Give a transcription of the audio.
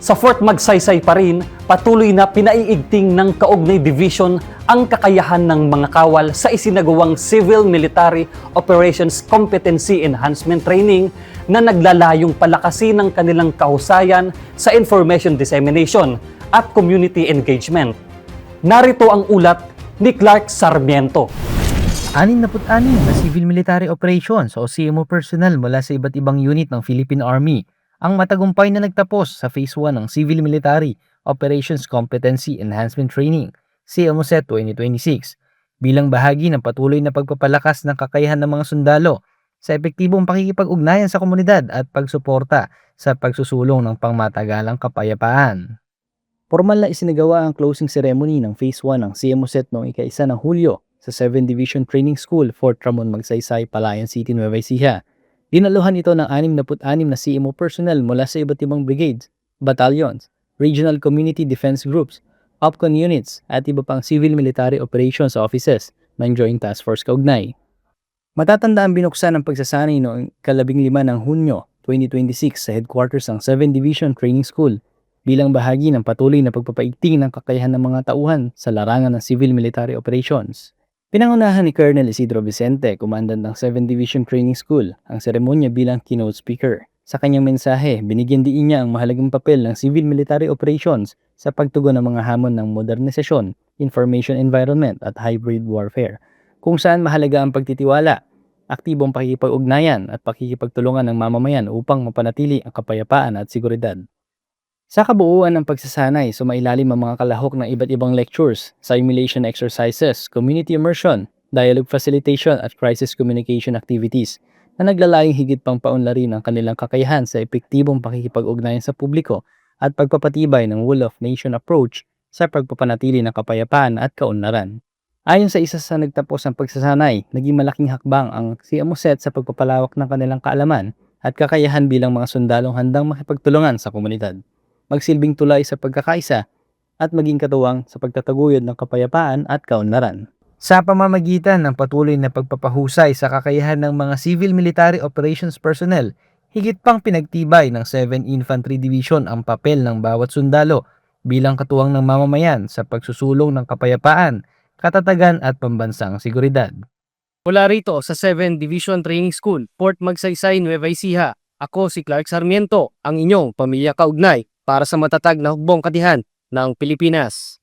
Sa Fort Magsaysay pa rin, patuloy na pinaiigting ng Kaugnay Division ang kakayahan ng mga kawal sa isinagawang Civil Military Operations Competency Enhancement Training na naglalayong palakasin ng kanilang kahusayan sa information dissemination at community engagement. Narito ang ulat ni Clark Sarmiento. 66 na civil military operations o CMO personnel mula sa iba't ibang unit ng Philippine Army ang matagumpay na nagtapos sa Phase 1 ng Civil Military Operations Competency Enhancement Training, CMOSET 2026, bilang bahagi ng patuloy na pagpapalakas ng kakayahan ng mga sundalo sa epektibong pakikipag-ugnayan sa komunidad at pagsuporta sa pagsusulong ng pangmatagalang kapayapaan. Formal na isinagawa ang closing ceremony ng Phase 1 ng CMOSET noong ika-1 ng Hulyo sa 7 Division Training School, Fort Ramon Magsaysay, Palayan City, Nueva Ecija. Dinaluhan ito ng 66 na CMO personnel mula sa iba't ibang brigades, battalions, regional community defense groups, OPCON units at iba pang civil military operations offices ng Joint Task Force Kaugnay. Matatanda ang binuksan ng pagsasanay noong 15 ng Hunyo 2026 sa headquarters ng 7 Division Training School bilang bahagi ng patuloy na pagpapaigting ng kakayahan ng mga tauhan sa larangan ng civil military operations. Pinangunahan ni Colonel Isidro Vicente, Commandant ng 7 Division Training School, ang seremonya bilang keynote speaker. Sa kanyang mensahe, binigyan diin niya ang mahalagang papel ng civil military operations sa pagtugon ng mga hamon ng modernisasyon, information environment at hybrid warfare, kung saan mahalaga ang pagtitiwala, aktibong pakikipag-ugnayan at pakikipagtulungan ng mamamayan upang mapanatili ang kapayapaan at seguridad. Sa kabuuan ng pagsasanay, sumailalim ang mga kalahok ng iba't ibang lectures, simulation exercises, community immersion, dialogue facilitation at crisis communication activities na naglalayong higit pang paunlarin ang kanilang kakayahan sa epektibong pakikipag-ugnayan sa publiko at pagpapatibay ng whole of nation approach sa pagpapanatili ng kapayapaan at kaunlaran. Ayon sa isa sa nagtapos ng pagsasanay, naging malaking hakbang ang CMOSET sa pagpapalawak ng kanilang kaalaman at kakayahan bilang mga sundalong handang makipagtulungan sa komunidad, magsilbing tulay sa pagkakaisa at maging katuwang sa pagtataguyod ng kapayapaan at kaunlaran. Sa pamamagitan ng patuloy na pagpapahusay sa kakayahan ng mga civil military operations personnel, higit pang pinagtibay ng 7 Infantry Division ang papel ng bawat sundalo bilang katuwang ng mamamayan sa pagsusulong ng kapayapaan, katatagan at pambansang seguridad. Mula rito sa 7 Division Training School, Fort Magsaysay, Nueva Ecija, ako si Clark Sarmiento, ang inyong pamilya kaugnay para sa matatag na hukbong katihan ng Pilipinas.